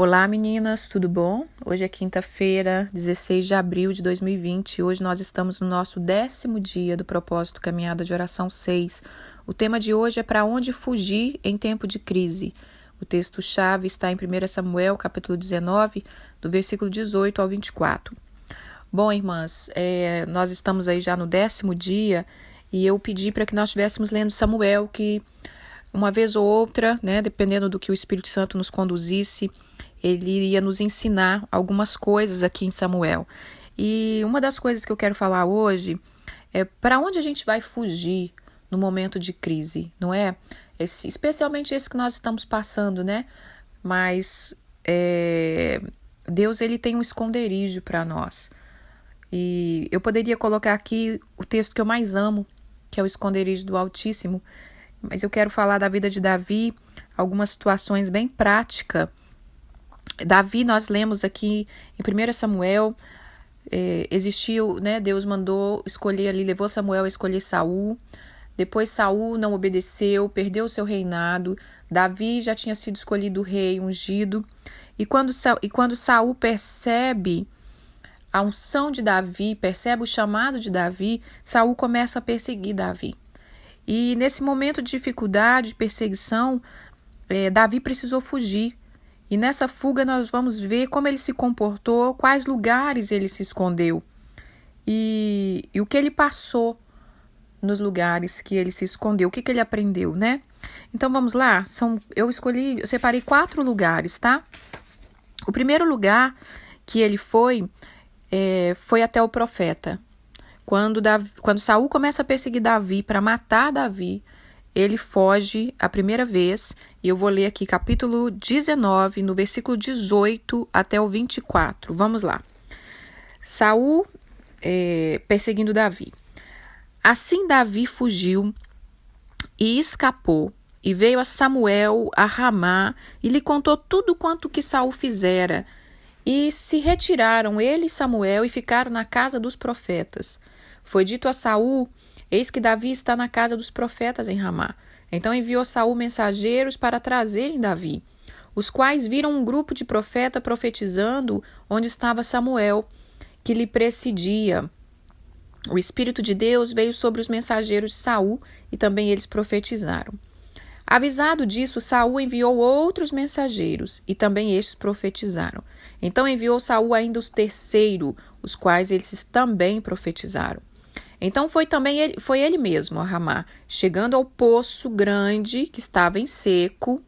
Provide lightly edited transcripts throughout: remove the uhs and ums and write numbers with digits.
Olá meninas, tudo bom? Hoje é quinta-feira, 16 de abril de 2020 e hoje nós estamos no nosso 10º dia do propósito Caminhada de Oração 6. O tema de hoje é para onde fugir em tempo de crise. O texto-chave está em 1 Samuel, capítulo 19, do versículo 18 ao 24. Bom, irmãs, nós estamos aí já no 10º dia e eu pedi para que nós estivéssemos lendo Samuel, que uma vez ou outra, dependendo do que o Espírito Santo nos conduzisse, ele ia nos ensinar algumas coisas aqui em Samuel. E uma das coisas que eu quero falar hoje é para onde a gente vai fugir no momento de crise, não é? Especialmente esse que nós estamos passando, né? Mas Deus, ele tem um esconderijo para nós. E eu poderia colocar aqui o texto que eu mais amo, que é o esconderijo do Altíssimo, mas eu quero falar da vida de Davi, algumas situações bem práticas. Davi, nós lemos aqui em 1 Samuel, existiu, Deus mandou escolher ali, levou Samuel a escolher Saul. Depois Saul não obedeceu, perdeu o seu reinado. Davi já tinha sido escolhido rei, ungido. E quando Saul percebe a unção de Davi, percebe o chamado de Davi, Saul começa a perseguir Davi. E nesse momento de dificuldade, de perseguição, Davi precisou fugir. E nessa fuga nós vamos ver como ele se comportou, quais lugares ele se escondeu. E o que ele passou nos lugares que ele se escondeu, o que ele aprendeu, né? Então vamos lá, eu separei 4 lugares, tá? O primeiro lugar que ele foi até o profeta. Quando Saul começa a perseguir Davi para matar Davi, ele foge a primeira vez, e eu vou ler aqui capítulo 19, no versículo 18 até o 24. Vamos lá. Saul perseguindo Davi. Assim Davi fugiu e escapou, e veio a Samuel a Ramá, e lhe contou tudo quanto que Saul fizera. E se retiraram ele e Samuel e ficaram na casa dos profetas. Foi dito a Saul: eis que Davi está na casa dos profetas em Ramá. Então enviou Saul mensageiros para trazerem Davi, os quais viram um grupo de profetas profetizando onde estava Samuel, que lhe precedia. O Espírito de Deus veio sobre os mensageiros de Saul e também eles profetizaram. Avisado disso, Saul enviou outros mensageiros e também estes profetizaram. Então enviou Saul ainda os terceiros, os quais eles também profetizaram. Então foi ele mesmo a Ramá, chegando ao poço grande que estava em seco,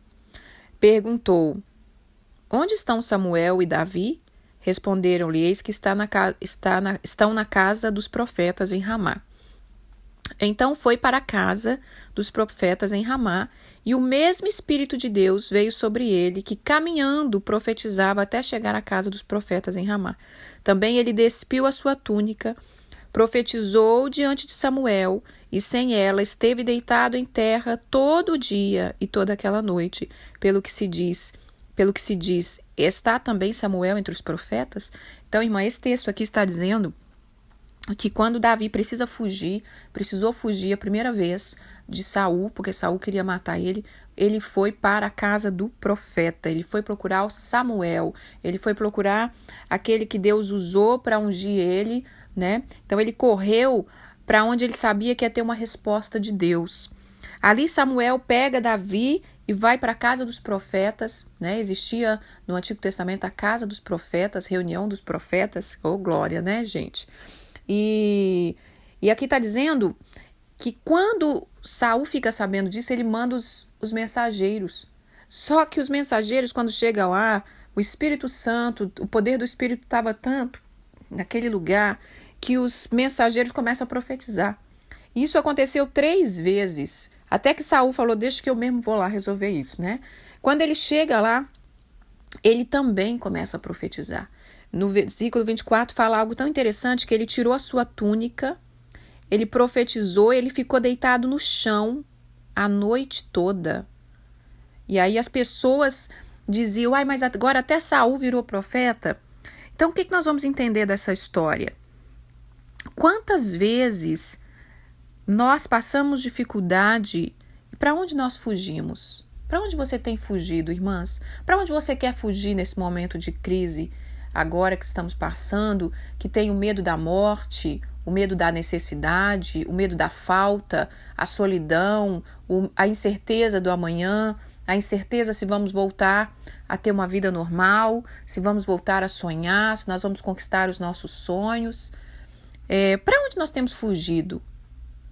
perguntou: onde estão Samuel e Davi? Responderam-lhe: eis que estão na casa dos profetas em Ramá. Então foi para a casa dos profetas em Ramá, e o mesmo Espírito de Deus veio sobre ele, que caminhando profetizava até chegar à casa dos profetas em Ramá. Também ele despiu a sua túnica, profetizou diante de Samuel, e sem ela esteve deitado em terra todo o dia e toda aquela noite. Pelo que se diz, está também Samuel entre os profetas? Então, irmã, esse texto aqui está dizendo que quando Davi precisou fugir a primeira vez de Saul, porque Saul queria matar ele, ele foi para a casa do profeta, ele foi procurar o Samuel, ele foi procurar aquele que Deus usou para ungir ele, Então ele correu para onde ele sabia que ia ter uma resposta de Deus. Ali Samuel pega Davi e vai para a casa dos profetas, Existia no Antigo Testamento a casa dos profetas, reunião dos profetas, glória, gente? E aqui está dizendo que quando Saul fica sabendo disso, ele manda os mensageiros. Só que os mensageiros, quando chegam lá, o Espírito Santo, o poder do Espírito estava tanto naquele lugar que os mensageiros começam a profetizar. Isso aconteceu 3 vezes, até que Saul falou: deixa que eu mesmo vou lá resolver isso, Quando ele chega lá, ele também começa a profetizar. No versículo 24 fala algo tão interessante que ele tirou a sua túnica, ele profetizou, ele ficou deitado no chão a noite toda. E aí as pessoas diziam: mas agora até Saul virou profeta. Então o que nós vamos entender dessa história? Quantas vezes nós passamos dificuldade e para onde nós fugimos? Para onde você tem fugido, irmãs? Para onde você quer fugir nesse momento de crise, agora que estamos passando, que tem o medo da morte, o medo da necessidade, o medo da falta, a solidão, a incerteza do amanhã, a incerteza se vamos voltar a ter uma vida normal, se vamos voltar a sonhar, se nós vamos conquistar os nossos sonhos. Para onde nós temos fugido,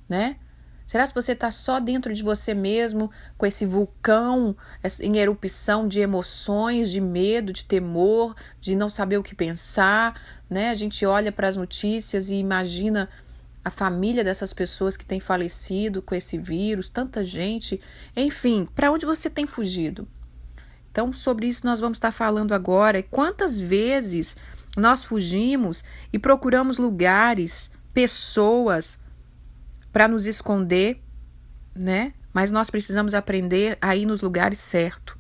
né? Será que você está só dentro de você mesmo, com esse vulcão em erupção de emoções, de medo, de temor, de não saber o que pensar, né? A gente olha para as notícias e imagina a família dessas pessoas que têm falecido com esse vírus, tanta gente. Enfim, para onde você tem fugido? Então, sobre isso nós vamos estar falando agora. Quantas vezes nós fugimos e procuramos lugares, pessoas, para nos esconder, né? Mas nós precisamos aprender a ir nos lugares certos.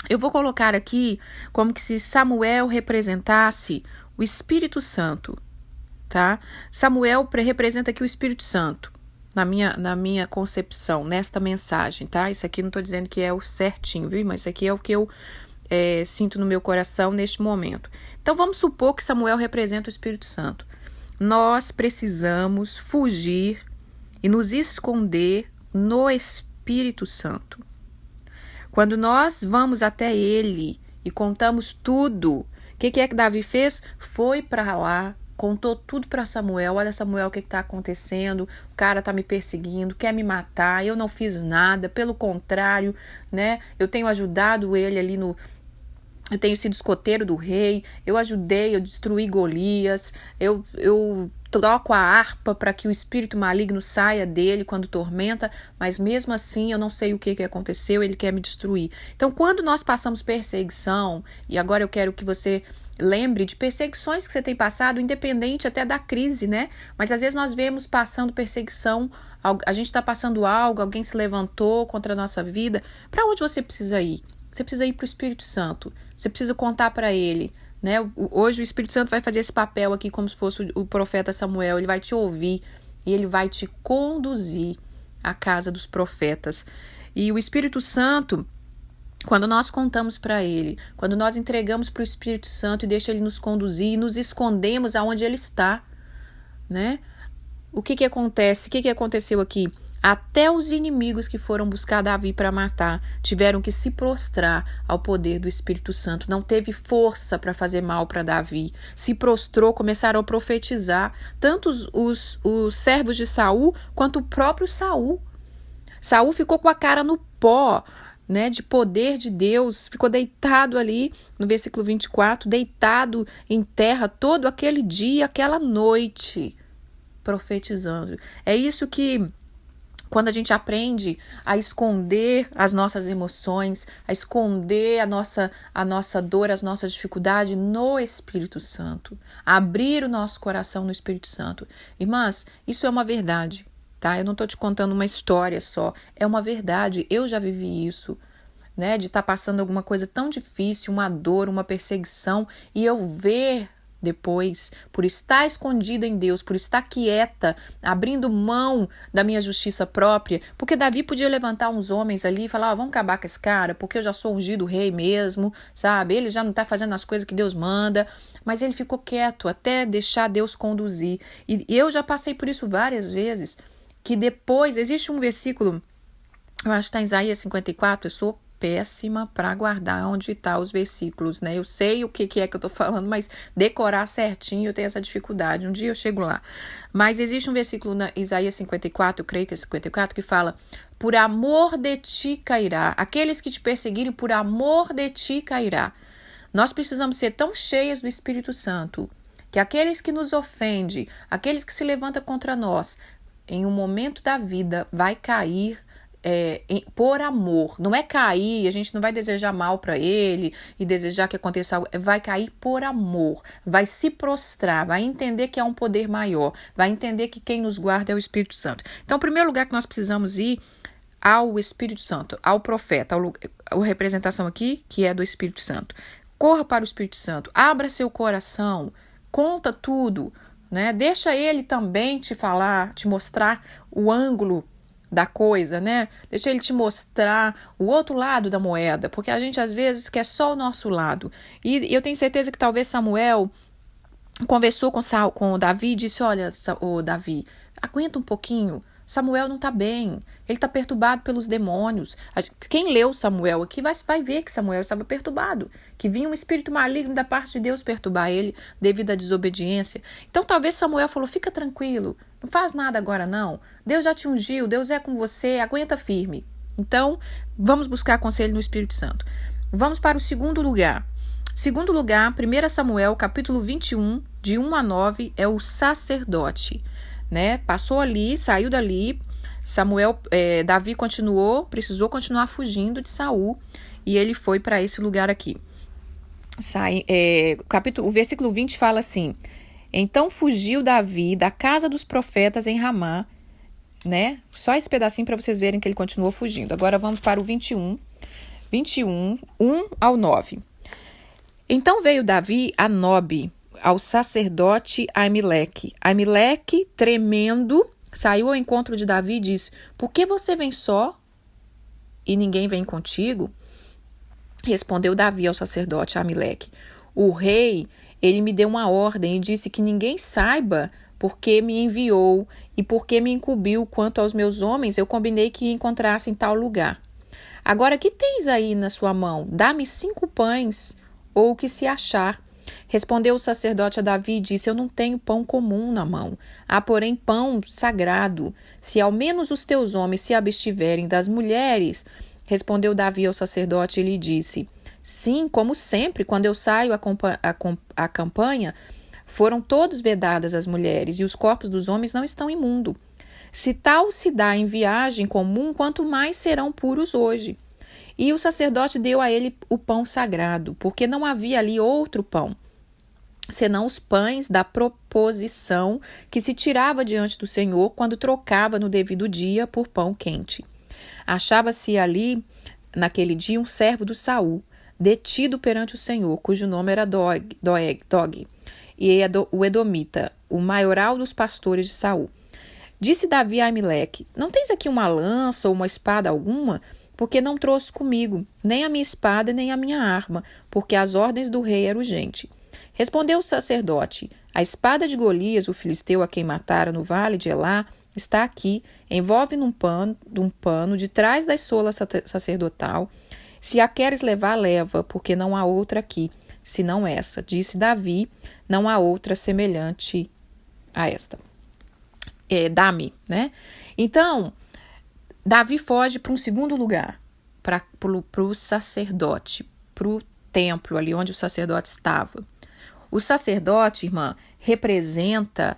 Eu vou colocar aqui como que se Samuel representasse o Espírito Santo, tá? Samuel representa aqui o Espírito Santo, na minha concepção, nesta mensagem, tá? Isso aqui não estou dizendo que é o certinho, viu? Mas isso aqui é o que eu sinto no meu coração neste momento. Então, vamos supor que Samuel representa o Espírito Santo. Nós precisamos fugir e nos esconder no Espírito Santo. Quando nós vamos até ele e contamos tudo, o que é que Davi fez? Foi para lá, contou tudo para Samuel. Olha, Samuel, o que está acontecendo? O cara está me perseguindo, quer me matar, eu não fiz nada, pelo contrário, né? Eu tenho ajudado ele ali eu tenho sido escoteiro do rei, eu ajudei, eu destruí Golias, eu toco a harpa para que o espírito maligno saia dele quando tormenta, mas mesmo assim eu não sei o que aconteceu, ele quer me destruir. Então, quando nós passamos perseguição, e agora eu quero que você lembre de perseguições que você tem passado, independente até da crise, né? Mas às vezes nós vemos passando perseguição, a gente está passando algo, alguém se levantou contra a nossa vida. Para onde você precisa ir? Você precisa ir para o Espírito Santo. Você precisa contar para ele, né? Hoje o Espírito Santo vai fazer esse papel aqui como se fosse o profeta Samuel. Ele vai te ouvir e ele vai te conduzir à casa dos profetas. E o Espírito Santo, quando nós contamos para ele, quando nós entregamos para o Espírito Santo e deixa ele nos conduzir e nos escondemos aonde ele está, né? O que acontece? O que aconteceu aqui? Até os inimigos que foram buscar Davi para matar tiveram que se prostrar ao poder do Espírito Santo. Não teve força para fazer mal para Davi. Se prostrou, começaram a profetizar. Tanto os servos de Saul quanto o próprio Saul. Saul ficou com a cara no pó, né, de poder de Deus. Ficou deitado ali, no versículo 24, deitado em terra todo aquele dia, aquela noite, profetizando. É isso que... Quando a gente aprende a esconder as nossas emoções, a esconder a nossa dor, as nossas dificuldades no Espírito Santo, a abrir o nosso coração no Espírito Santo. Irmãs, isso é uma verdade, tá? Eu não estou te contando uma história só, é uma verdade. Eu já vivi isso, né? De estar passando alguma coisa tão difícil, uma dor, uma perseguição, e eu ver... Depois, por estar escondida em Deus, por estar quieta, abrindo mão da minha justiça própria, porque Davi podia levantar uns homens ali e falar, vamos acabar com esse cara, porque eu já sou ungido rei mesmo, sabe? Ele já não está fazendo as coisas que Deus manda, mas ele ficou quieto até deixar Deus conduzir. E eu já passei por isso várias vezes, que depois, existe um versículo, eu acho que está em Isaías 54, eu sou péssima para guardar onde tá os versículos, né? Eu sei o que é que eu tô falando, mas decorar certinho eu tenho essa dificuldade. Um dia eu chego lá. Mas existe um versículo na Isaías 54, eu creio que é 54, que fala: por amor de ti cairá. Aqueles que te perseguirem, por amor de ti cairá. Nós precisamos ser tão cheias do Espírito Santo que aqueles que nos ofendem, aqueles que se levantam contra nós, em um momento da vida vai cair por amor. Não é cair, a gente não vai desejar mal para ele e desejar que aconteça algo, vai cair por amor, vai se prostrar, vai entender que há um poder maior, vai entender que quem nos guarda é o Espírito Santo. Então, o primeiro lugar que nós precisamos ir ao Espírito Santo, ao profeta, a representação aqui, que é do Espírito Santo. Corra para o Espírito Santo, abra seu coração, conta tudo, né? Deixa ele também te falar, te mostrar o ângulo da coisa, né? Deixa ele te mostrar o outro lado da moeda, porque a gente às vezes quer só o nosso lado. E eu tenho certeza que talvez Samuel conversou com o Davi e disse: olha, o Davi, aguenta um pouquinho. Samuel não está bem, ele está perturbado pelos demônios. Quem leu Samuel aqui vai ver que Samuel estava perturbado, que vinha um espírito maligno da parte de Deus perturbar ele devido à desobediência. Então talvez Samuel falou: fica tranquilo, não faz nada agora não. Deus já te ungiu, Deus é com você, aguenta firme. Então vamos buscar conselho no Espírito Santo. Vamos para o segundo lugar. Segundo lugar, 1 Samuel, capítulo 21, de 1 a 9, é o sacerdote. Né? Passou ali, saiu dali, Davi precisou continuar fugindo de Saul, e ele foi para esse lugar aqui. O versículo 20 fala assim: então fugiu Davi da casa dos profetas em Ramá, né? Só esse pedacinho para vocês verem que ele continuou fugindo. Agora vamos para o 21, 1 ao 9. Então veio Davi a Nobe, ao sacerdote Aimeleque. Aimeleque, tremendo, saiu ao encontro de Davi e disse: por que você vem só e ninguém vem contigo? Respondeu Davi ao sacerdote Aimeleque: o rei, ele me deu uma ordem e disse que ninguém saiba porque me enviou e porque me incumbiu quanto aos meus homens, eu combinei que encontrassem tal lugar. Agora, que tens aí na sua mão? Dá-me 5 pães ou o que se achar. Respondeu o sacerdote a Davi e disse: eu não tenho pão comum na mão, há porém pão sagrado. Se ao menos os teus homens se abstiverem das mulheres. Respondeu Davi ao sacerdote e lhe disse: sim, como sempre, quando eu saio à campanha, foram todos vedadas as mulheres, e os corpos dos homens não estão imundos. Se tal se dá em viagem comum, quanto mais serão puros hoje. E o sacerdote deu a ele o pão sagrado, porque não havia ali outro pão, senão os pães da proposição que se tirava diante do Senhor quando trocava no devido dia por pão quente. Achava-se ali, naquele dia, um servo do Saul, detido perante o Senhor, cujo nome era Dog, e o Edomita, o maioral dos pastores de Saul. Disse Davi a Aimeleque: não tens aqui uma lança ou uma espada alguma? Porque não trouxe comigo nem a minha espada nem a minha arma, porque as ordens do rei eram urgentes. Respondeu o sacerdote: a espada de Golias, o filisteu a quem matara no vale de Elá, está aqui, envolve num pano de trás da sola sacerdotal. Se a queres levar, leva, porque não há outra aqui, senão essa. Disse Davi: não há outra semelhante a esta. Dá-me, né? Então, Davi foge para um segundo lugar, para o sacerdote, para o templo, ali onde o sacerdote estava. O sacerdote, irmã, representa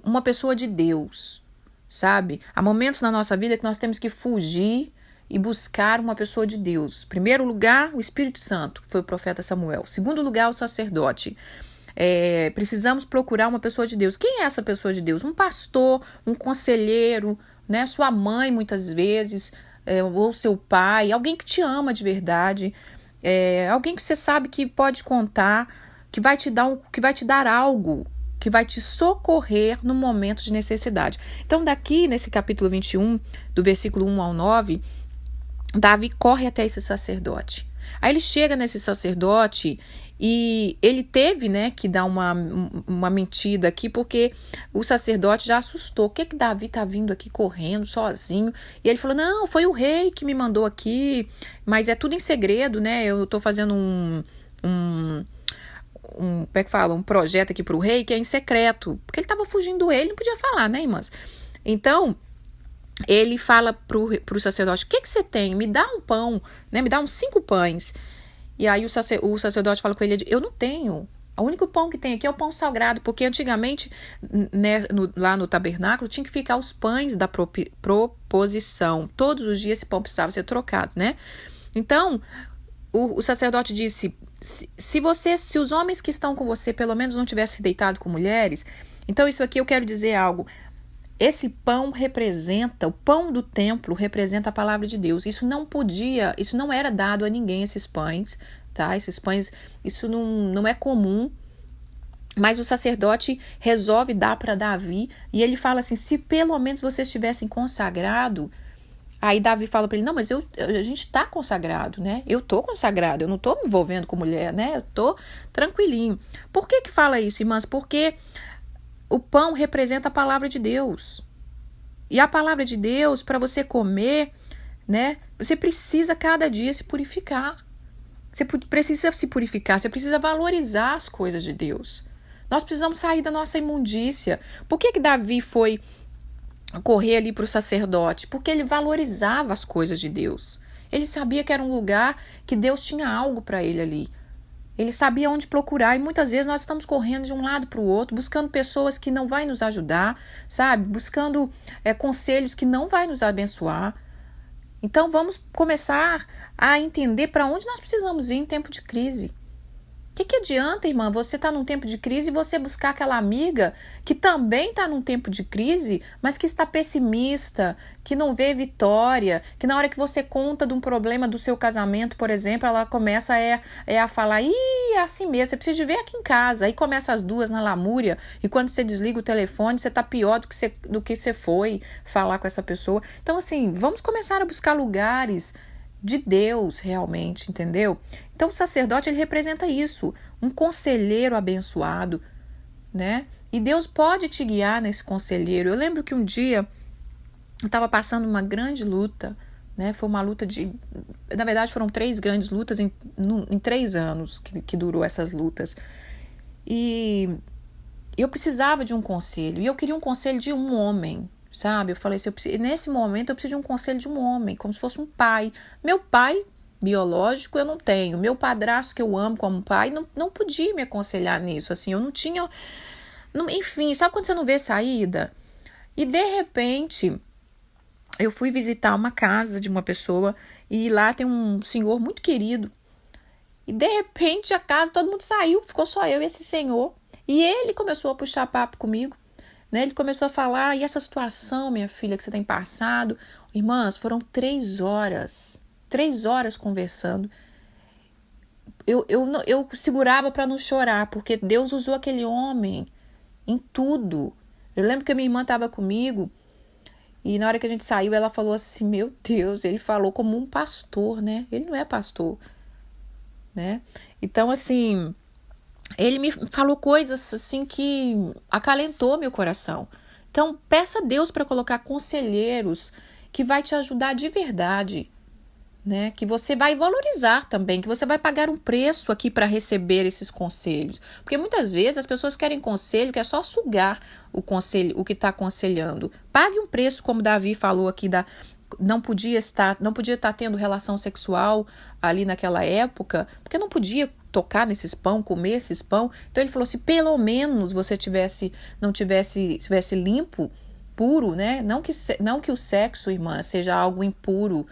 uma pessoa de Deus, sabe? Há momentos na nossa vida que nós temos que fugir e buscar uma pessoa de Deus. Primeiro lugar, o Espírito Santo, que foi o profeta Samuel. Segundo lugar, o sacerdote. Precisamos procurar uma pessoa de Deus. Quem é essa pessoa de Deus? Um pastor, um conselheiro, né? Sua mãe, muitas vezes, ou seu pai, alguém que te ama de verdade, alguém que você sabe que pode contar, que vai te dar algo, que vai te socorrer no momento de necessidade. Então, daqui, nesse capítulo 21, do versículo 1 ao 9, Davi corre até esse sacerdote. Aí ele chega nesse sacerdote e ele teve, né, que dar uma mentira aqui, porque o sacerdote já assustou. O que Davi tá vindo aqui correndo sozinho? E ele falou: não, foi o rei que me mandou aqui, mas é tudo em segredo, né? Eu tô fazendo como é que fala? Um projeto aqui pro rei que é em secreto, porque ele tava fugindo dele, não podia falar, né, irmãs? Então, ele fala pro sacerdote: o que você tem? Me dá um pão, né? Me dá uns 5 pães. E aí o sacerdote fala com ele: eu não tenho. O único pão que tem aqui é o pão sagrado, porque antigamente, né, lá no tabernáculo, tinha que ficar os pães da proposição. Todos os dias esse pão precisava ser trocado, né? Então, o sacerdote disse: se os homens que estão com você pelo menos não tivessem deitado com mulheres, então isso aqui eu quero dizer algo. Esse pão representa, o pão do templo representa a palavra de Deus. Isso não era dado a ninguém, esses pães, tá? Esses pães, isso não é comum Mas o sacerdote resolve dar para Davi e ele fala assim, se pelo menos vocês tivessem consagrado. Aí Davi fala para ele, não, mas a gente está consagrado, né? Eu estou consagrado, eu não estou me envolvendo com mulher, né? Eu estou tranquilinho. Por que fala isso, irmãs? Porque o pão representa a palavra de Deus. E a palavra de Deus, para você comer, né? Você precisa cada dia se purificar. Você precisa se purificar, você precisa valorizar as coisas de Deus. Nós precisamos sair da nossa imundícia. Por que Davi foi correr ali para o sacerdote? Porque ele valorizava as coisas de Deus. Ele sabia que era um lugar que Deus tinha algo para ele ali. Ele sabia onde procurar e muitas vezes nós estamos correndo de um lado para o outro, buscando pessoas que não vão nos ajudar, sabe? Buscando conselhos que não vão nos abençoar. Então vamos começar a entender para onde nós precisamos ir em tempo de crise. O que adianta, irmã, você tá num tempo de crise e você buscar aquela amiga que também está num tempo de crise, mas que está pessimista, que não vê vitória, que na hora que você conta de um problema do seu casamento, por exemplo, ela começa a falar, é assim mesmo, você precisa de ver aqui em casa. Aí começa as duas na lamúria e quando você desliga o telefone, você tá pior do que você foi falar com essa pessoa. Então, assim, vamos começar a buscar lugares de Deus realmente, entendeu? Então o sacerdote, ele representa isso, um conselheiro abençoado, né? E Deus pode te guiar nesse conselheiro. Eu lembro que um dia eu estava passando uma grande luta, né? Foi uma luta na verdade foram 3 grandes lutas em 3 anos que durou essas lutas. E eu precisava de um conselho, e eu queria um conselho de um homem, sabe? Eu falei assim, nesse momento eu preciso de um conselho de um homem, como se fosse um pai. Meu pai biológico eu não tenho. Meu padrasto que eu amo como pai não podia me aconselhar nisso. Assim, eu não tinha... enfim, sabe quando você não vê saída? E de repente, eu fui visitar uma casa de uma pessoa e lá tem um senhor muito querido. E de repente a casa, todo mundo saiu, ficou só eu e esse senhor. E ele começou a puxar papo comigo. Né? Ele começou a falar, e essa situação, minha filha, que você tem passado? Irmãs, foram 3 horas. 3 horas conversando. Eu segurava para não chorar, porque Deus usou aquele homem em tudo. Eu lembro que a minha irmã estava comigo, e na hora que a gente saiu, ela falou assim, meu Deus, ele falou como um pastor, né? Ele não é pastor, né? Então, assim... ele me falou coisas assim que acalentou meu coração. Então, peça a Deus para colocar conselheiros que vai te ajudar de verdade, né? Que você vai valorizar também, que você vai pagar um preço aqui para receber esses conselhos. Porque muitas vezes as pessoas querem conselho que é só sugar o conselho, o que está aconselhando. Pague um preço, como Davi falou aqui, não podia estar tendo relação sexual ali naquela época, porque não podia tocar nesses pão, comer esses pão. Então ele falou, se pelo menos você estivesse limpo, puro, né? Não que o sexo, irmã, seja algo impuro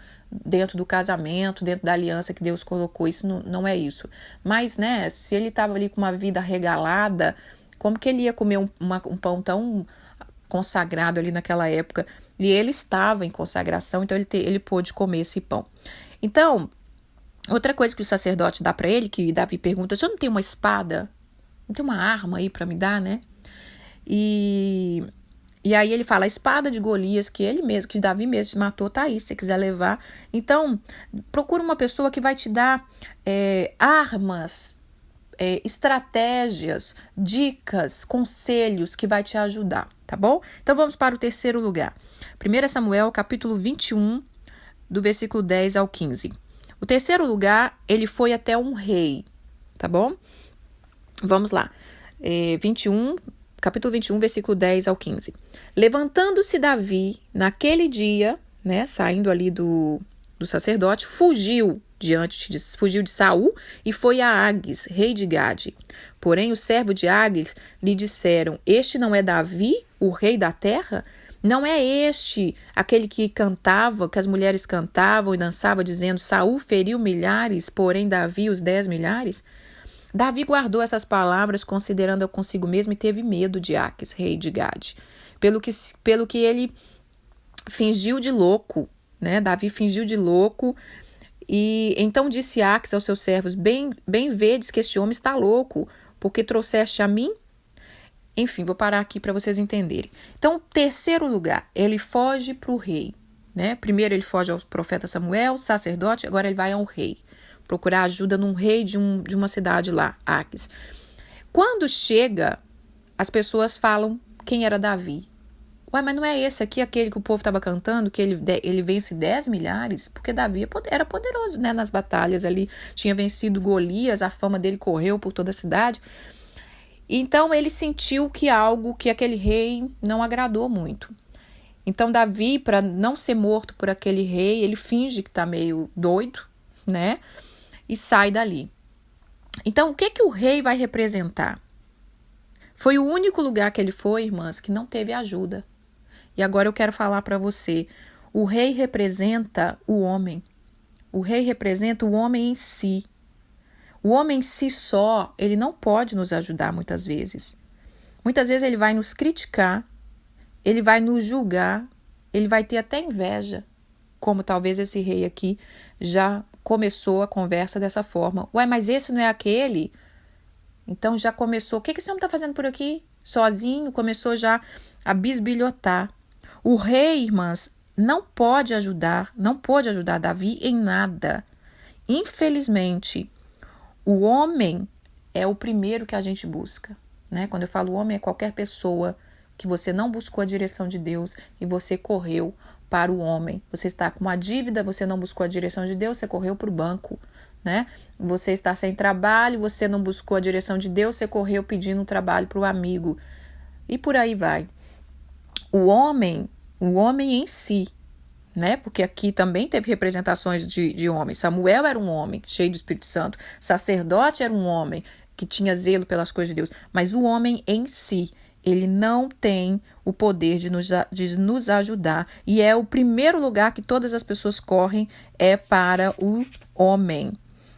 dentro do casamento, dentro da aliança que Deus colocou, isso não é isso. Mas, né, se ele estava ali com uma vida regalada, como que ele ia comer um pão tão consagrado ali naquela época? E ele estava em consagração, então ele pôde comer esse pão. Então, outra coisa que o sacerdote dá para ele, que Davi pergunta, se eu não tenho uma espada, não tem uma arma aí para me dar, né? E aí ele fala, a espada de Golias, que Davi mesmo matou, tá aí, se você quiser levar. Então, procura uma pessoa que vai te dar armas, estratégias, dicas, conselhos que vai te ajudar, tá bom? Então vamos para o 3º lugar. 1 Samuel, capítulo 21, do versículo 10 ao 15. O 3º lugar, ele foi até um rei, tá bom? Vamos lá. Capítulo 21, versículo 10 ao 15. Levantando-se Davi, naquele dia, né, saindo ali do sacerdote, fugiu de Saul e foi a Águis, rei de Gade. Porém, o servo de Águis lhe disseram, este não é Davi, o rei da terra? Não é este aquele que cantava, que as mulheres cantavam e dançavam, dizendo, Saul feriu milhares, porém Davi os 10 milhares? Davi guardou essas palavras, considerando-a consigo mesmo, e teve medo de Áquis, rei de Gade. Pelo que ele fingiu de louco, né? Davi fingiu de louco, e então disse Áquis aos seus servos, bem vedes que este homem está louco, porque trouxeste a mim? Enfim, vou parar aqui para vocês entenderem. Então, terceiro lugar, ele foge para o rei, né? Primeiro ele foge ao profeta Samuel, sacerdote, agora ele vai ao rei. Procurar ajuda num rei de uma cidade lá, Aques. Quando chega, as pessoas falam quem era Davi. Ué, mas não é esse aqui, aquele que o povo estava cantando, que ele vence 10 milhares? Porque Davi era poderoso, né? Nas batalhas ali, tinha vencido Golias, a fama dele correu por toda a cidade. Então ele sentiu que aquele rei não agradou muito. Então Davi, para não ser morto por aquele rei, ele finge que está meio doido, né? E sai dali. Então o que o rei vai representar? Foi o único lugar que ele foi, irmãs, que não teve ajuda. E agora eu quero falar para você, o rei representa o homem. O rei representa o homem em si. O homem em si só, ele não pode nos ajudar muitas vezes. Muitas vezes ele vai nos criticar, ele vai nos julgar, ele vai ter até inveja, como talvez esse rei aqui já começou a conversa dessa forma. Ué, mas esse não é aquele? Então já começou, o que esse homem está fazendo por aqui? Sozinho, começou já a bisbilhotar. O rei, irmãs, não pôde ajudar Davi em nada. Infelizmente, o homem é o primeiro que a gente busca, né? Quando eu falo homem, é qualquer pessoa que você não buscou a direção de Deus e você correu para o homem. Você está com uma dívida, você não buscou a direção de Deus, você correu para o banco, né? Você está sem trabalho, você não buscou a direção de Deus, você correu pedindo um trabalho para o amigo. E por aí vai. O homem em si, né? Porque aqui também teve representações de homens. Samuel era um homem cheio do Espírito Santo. Sacerdote era um homem que tinha zelo pelas coisas de Deus. Mas o homem em si, ele não tem o poder de nos ajudar. E é o primeiro lugar que todas as pessoas correm é para o homem.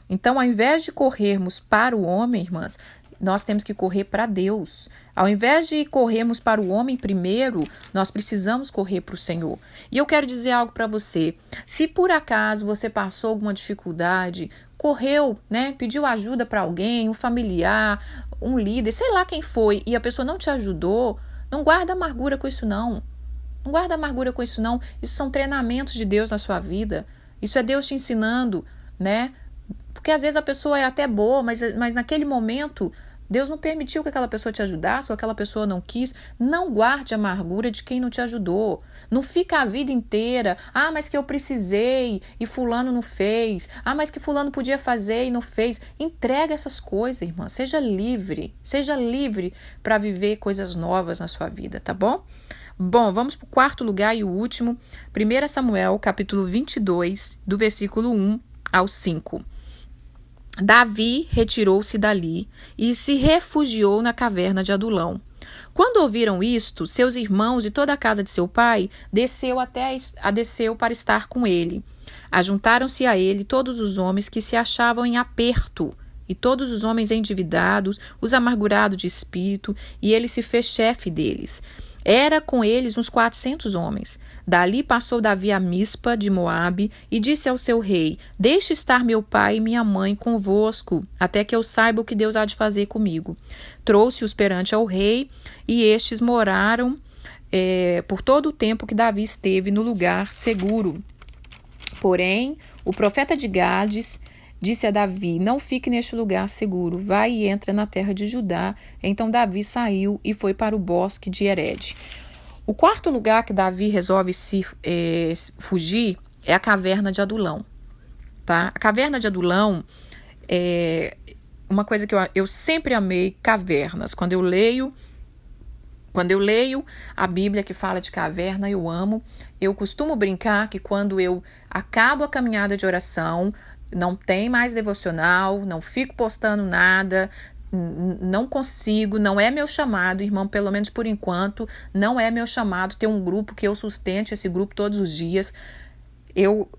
Então, ao invés de corrermos para o homem, irmãs, nós temos que correr para Deus. Ao invés de corrermos para o homem primeiro, nós precisamos correr para o Senhor. E eu quero dizer algo para você. Se por acaso você passou alguma dificuldade, correu, né, pediu ajuda para alguém, um familiar, um líder, sei lá quem foi, e a pessoa não te ajudou, não guarda amargura com isso não. Não guarda amargura com isso não. Isso são treinamentos de Deus na sua vida. Isso é Deus te ensinando, né? Porque às vezes a pessoa é até boa, mas naquele momento Deus não permitiu que aquela pessoa te ajudasse ou aquela pessoa não quis. Não guarde a amargura de quem não te ajudou. Não fica a vida inteira, mas que eu precisei e fulano não fez. Mas que fulano podia fazer e não fez. Entrega essas coisas, irmã. Seja livre para viver coisas novas na sua vida, tá bom? Bom, vamos para o quarto lugar e o último. 1 Samuel, capítulo 22, do versículo 1 ao 5. Davi retirou-se dali e se refugiou na caverna de Adulão. Quando ouviram isto, seus irmãos e toda a casa de seu pai desceu para estar com ele. Ajuntaram-se a ele todos os homens que se achavam em aperto, e todos os homens endividados, os amargurados de espírito, e ele se fez chefe deles. Era com eles uns 400 homens. Dali passou Davi a Mispa de Moabe e disse ao seu rei: Deixe estar meu pai e minha mãe convosco, até que eu saiba o que Deus há de fazer comigo. Trouxe-os perante ao rei, e estes moraram por todo o tempo que Davi esteve no lugar seguro. Porém, o profeta de Gades disse a Davi: Não fique neste lugar seguro, vai e entra na terra de Judá. Então Davi saiu e foi para o bosque de Hered. O quarto lugar que Davi resolve fugir é a caverna de Adulão. Tá? A caverna de Adulão é uma coisa que eu sempre amei, cavernas. Quando eu leio a Bíblia que fala de caverna, eu amo. Eu costumo brincar que quando eu acabo a caminhada de oração, não tem mais devocional, não fico postando nada, não consigo, não é meu chamado, irmão, pelo menos por enquanto, não é meu chamado ter um grupo que eu sustente esse grupo todos os dias. Eu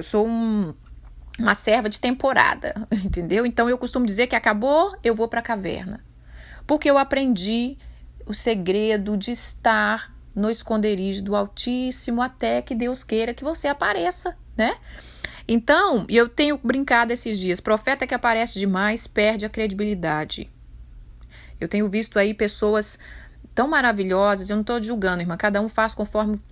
sou uma serva de temporada, entendeu? Então eu costumo dizer que acabou, eu vou para a caverna. Porque eu aprendi o segredo de estar no esconderijo do Altíssimo até que Deus queira que você apareça, né? Então, eu tenho brincado esses dias, profeta que aparece demais perde a credibilidade. Eu tenho visto aí pessoas tão maravilhosas, eu não estou julgando, irmã, cada um faz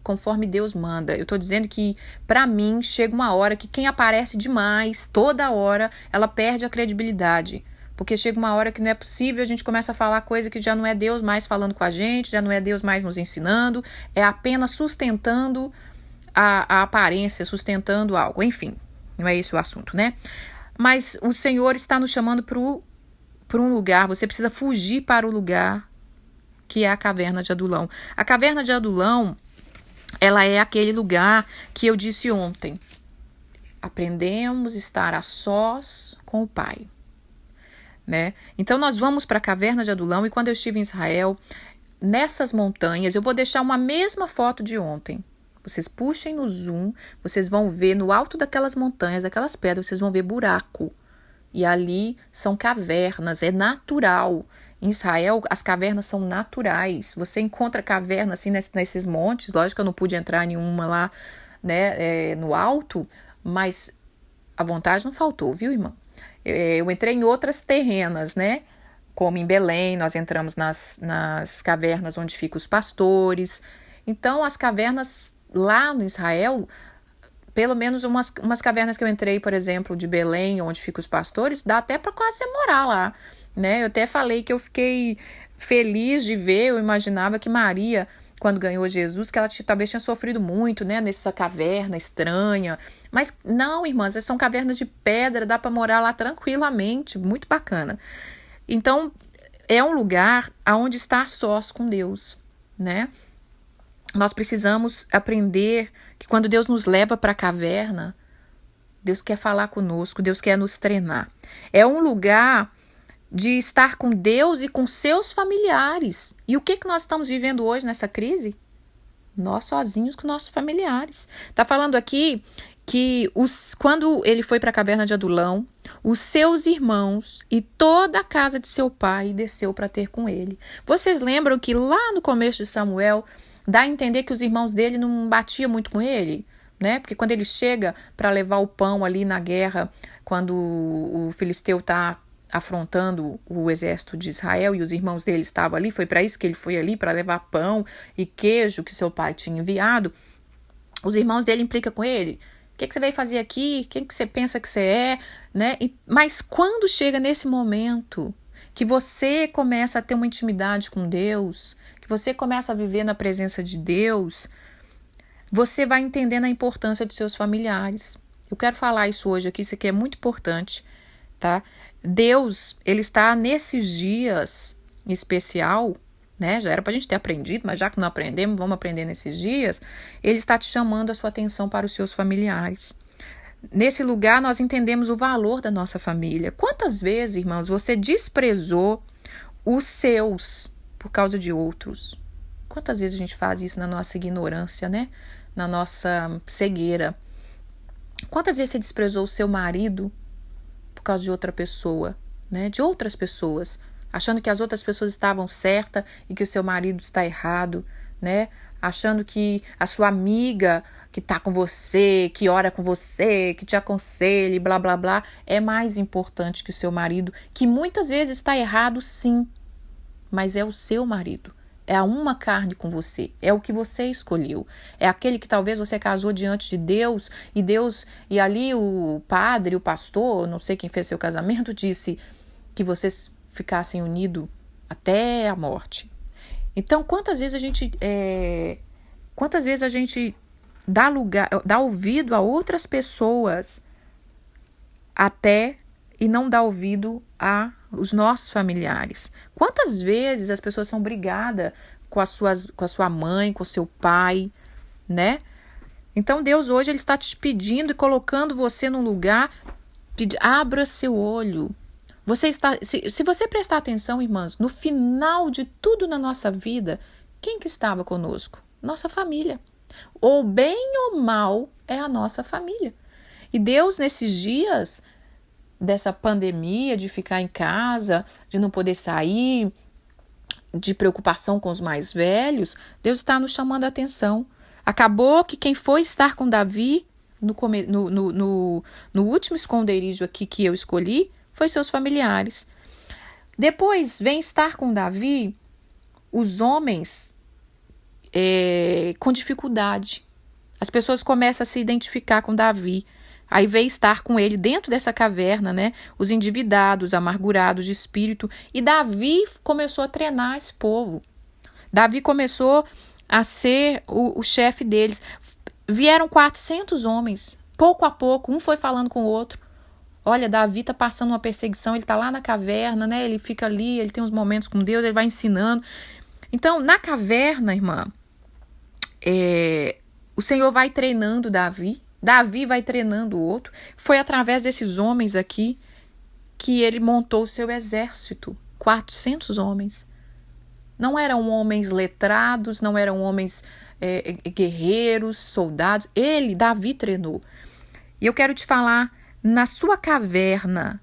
conforme Deus manda. Eu estou dizendo que, para mim, chega uma hora que quem aparece demais, toda hora, ela perde a credibilidade. Porque chega uma hora que não é possível, a gente começa a falar coisa que já não é Deus mais falando com a gente, já não é Deus mais nos ensinando, é apenas sustentando a aparência, sustentando algo. Enfim, não é esse o assunto, né? Mas o Senhor está nos chamando para um lugar, você precisa fugir para o lugar que é a caverna de Adulão. A caverna de Adulão, ela é aquele lugar que eu disse ontem. Aprendemos a estar a sós com o Pai. Né? Então nós vamos para a caverna de Adulão, e quando eu estive em Israel, nessas montanhas, eu vou deixar uma mesma foto de ontem. Vocês puxem no zoom, vocês vão ver no alto daquelas montanhas, daquelas pedras, vocês vão ver buraco. E ali são cavernas, é natural. Em Israel, as cavernas são naturais. Você encontra cavernas assim nesses montes. Lógico que eu não pude entrar em nenhuma lá, né, no alto, mas a vontade não faltou, viu, irmã? Eu entrei em outras terrenas, né? Como em Belém, nós entramos nas cavernas onde ficam os pastores. Então, as cavernas lá no Israel, pelo menos umas cavernas que eu entrei, por exemplo, de Belém, onde ficam os pastores, dá até para quase morar lá, né? Eu até falei que eu fiquei feliz de ver, eu imaginava que Maria, quando ganhou Jesus, que ela talvez tinha sofrido muito, né, nessa caverna estranha. Mas não, irmãs, são cavernas de pedra, dá para morar lá tranquilamente, muito bacana. Então, é um lugar onde está a sós com Deus, né? Nós precisamos aprender que quando Deus nos leva para a caverna, Deus quer falar conosco, Deus quer nos treinar. É um lugar de estar com Deus e com seus familiares. E o que nós estamos vivendo hoje nessa crise? Nós sozinhos com nossos familiares. Está falando aqui que quando ele foi para a caverna de Adulão, os seus irmãos e toda a casa de seu pai desceu para ter com ele. Vocês lembram que lá no começo de Samuel, dá a entender que os irmãos dele não batiam muito com ele, né? Porque quando ele chega para levar o pão ali na guerra, quando o filisteu está afrontando o exército de Israel e os irmãos dele estavam ali, foi para isso que ele foi ali, para levar pão e queijo que seu pai tinha enviado. Os irmãos dele implicam com ele. O que você veio fazer aqui? Quem que você pensa que você é? Né? Mas quando chega nesse momento que você começa a ter uma intimidade com Deus, que você começa a viver na presença de Deus, você vai entendendo a importância dos seus familiares. Eu quero falar isso hoje aqui, isso aqui é muito importante, tá? Deus, ele está nesses dias em especial, né? Já era para a gente ter aprendido, mas já que não aprendemos, vamos aprender nesses dias. Ele está te chamando a sua atenção para os seus familiares. Nesse lugar, nós entendemos o valor da nossa família. Quantas vezes, irmãos, você desprezou os seus por causa de outros? Quantas vezes a gente faz isso na nossa ignorância, né? Na nossa cegueira? Quantas vezes você desprezou o seu marido por causa de outra pessoa, né? De outras pessoas, achando que as outras pessoas estavam certas e que o seu marido está errado, né? Achando que a sua amiga que está com você, que ora com você, que te aconselha, blá, blá, blá, é mais importante que o seu marido, que muitas vezes está errado, sim, mas é o seu marido. É a uma carne com você, é o que você escolheu, é aquele que talvez você casou diante de Deus, e ali o padre, o pastor, não sei quem fez seu casamento, disse que vocês ficassem unidos até a morte. Então, quantas vezes a gente dá ouvido a outras pessoas até e não dá ouvido aos nossos familiares? Quantas vezes as pessoas são brigadas com a sua mãe, com o seu pai, né? Então Deus hoje ele está te pedindo e colocando você num lugar, abra seu olho. Se você prestar atenção, irmãs, no final de tudo na nossa vida, quem que estava conosco? Nossa família. Ou bem ou mal, é a nossa família. E Deus, nesses dias dessa pandemia, de ficar em casa, de não poder sair, de preocupação com os mais velhos, Deus está nos chamando a atenção. Acabou que quem foi estar com Davi no último esconderijo aqui que eu escolhi, foi seus familiares. Depois vem estar com Davi os homens com dificuldade. As pessoas começam a se identificar com Davi. Aí veio estar com ele dentro dessa caverna, né? Os endividados, amargurados de espírito. E Davi começou a treinar esse povo. Davi começou a ser o chefe deles. Vieram 400 homens. Pouco a pouco, um foi falando com o outro. Olha, Davi está passando uma perseguição, ele está lá na caverna, né? Ele fica ali, ele tem uns momentos com Deus, ele vai ensinando. Então, na caverna, irmã, o Senhor vai treinando Davi. Davi vai treinando o outro. Foi através desses homens aqui que ele montou o seu exército. 400 homens. Não eram homens letrados, não eram homens guerreiros, soldados. Davi, treinou. E eu quero te falar, na sua caverna,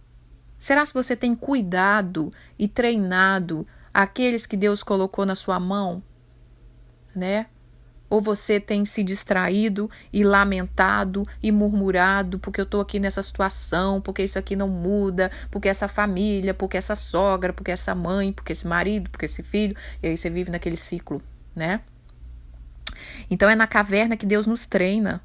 será que você tem cuidado e treinado aqueles que Deus colocou na sua mão, né? Ou você tem se distraído e lamentado e murmurado porque eu estou aqui nessa situação, porque isso aqui não muda, porque essa família, porque essa sogra, porque essa mãe, porque esse marido, porque esse filho, e aí você vive naquele ciclo, né? Então é na caverna que Deus nos treina.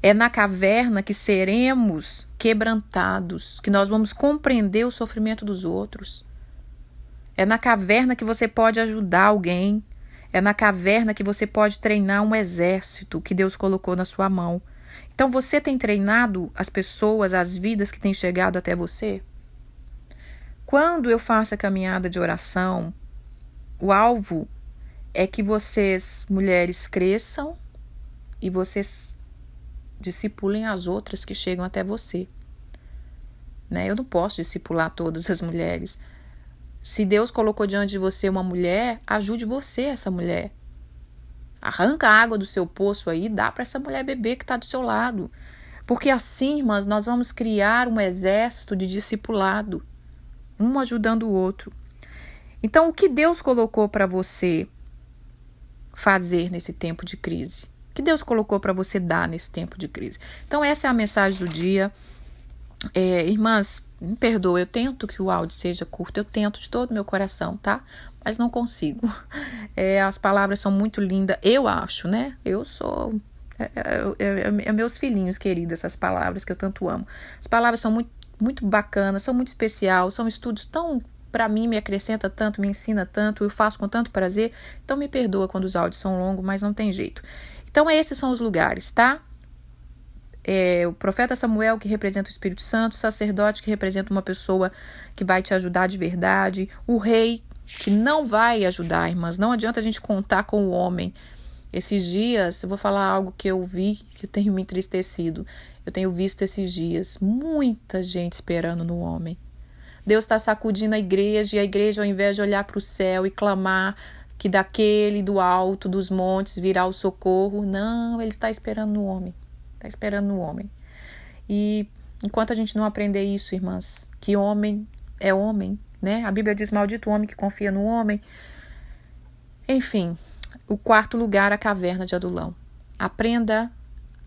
É na caverna que seremos quebrantados, que nós vamos compreender o sofrimento dos outros. É na caverna que você pode ajudar alguém. É na caverna que você pode treinar um exército que Deus colocou na sua mão. Então você tem treinado as pessoas, as vidas que têm chegado até você? Quando eu faço a caminhada de oração, o alvo é que vocês, mulheres, cresçam e vocês discipulem as outras que chegam até você. Né? Eu não posso discipular todas as mulheres. Se Deus colocou diante de você uma mulher, ajude você essa mulher. Arranca a água do seu poço aí, dá para essa mulher beber que está do seu lado. Porque assim, irmãs, nós vamos criar um exército de discipulado, um ajudando o outro. Então, o que Deus colocou para você fazer nesse tempo de crise? O que Deus colocou para você dar nesse tempo de crise? Então, essa é a mensagem do dia. Irmãs, me perdoa, eu tento que o áudio seja curto, eu tento de todo o meu coração, tá? Mas não consigo. As palavras são muito lindas, eu acho, né? Eu sou... meus filhinhos queridos, essas palavras que eu tanto amo. As palavras são muito, muito bacanas, são muito especial, são estudos tão... Para mim, me acrescenta tanto, me ensina tanto, eu faço com tanto prazer. Então, me perdoa quando os áudios são longos, mas não tem jeito. Então, esses são os lugares, tá? O profeta Samuel, que representa o Espírito Santo, o sacerdote, que representa uma pessoa que vai te ajudar de verdade, o rei, que não vai ajudar, irmãs, não adianta a gente contar com o homem. Esses dias, eu vou falar algo que eu vi, que eu tenho me entristecido, eu tenho visto esses dias, muita gente esperando no homem. Deus está sacudindo a igreja, e a igreja, ao invés de olhar para o céu e clamar que daquele, do alto, dos montes, virá o socorro, não, ele está esperando no homem. Está esperando no homem. E enquanto a gente não aprender isso, irmãs, que homem é homem, né? A Bíblia diz, maldito o homem que confia no homem. Enfim, o quarto lugar, a caverna de Adulão. Aprenda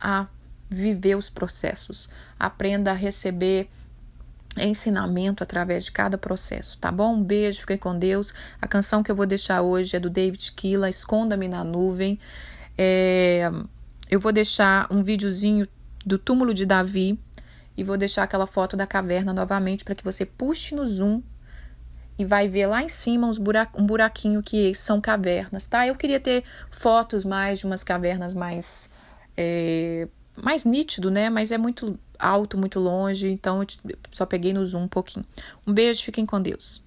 a viver os processos. Aprenda a receber ensinamento através de cada processo, tá bom? Um beijo, fiquem com Deus. A canção que eu vou deixar hoje é do David Killa, Esconda-me na Nuvem. Eu vou deixar um videozinho do túmulo de Davi e vou deixar aquela foto da caverna novamente para que você puxe no zoom e vai ver lá em cima um buraquinho que são cavernas, tá? Eu queria ter fotos mais de umas cavernas mais nítido, né? Mas é muito alto, muito longe, então eu só peguei no zoom um pouquinho. Um beijo, fiquem com Deus.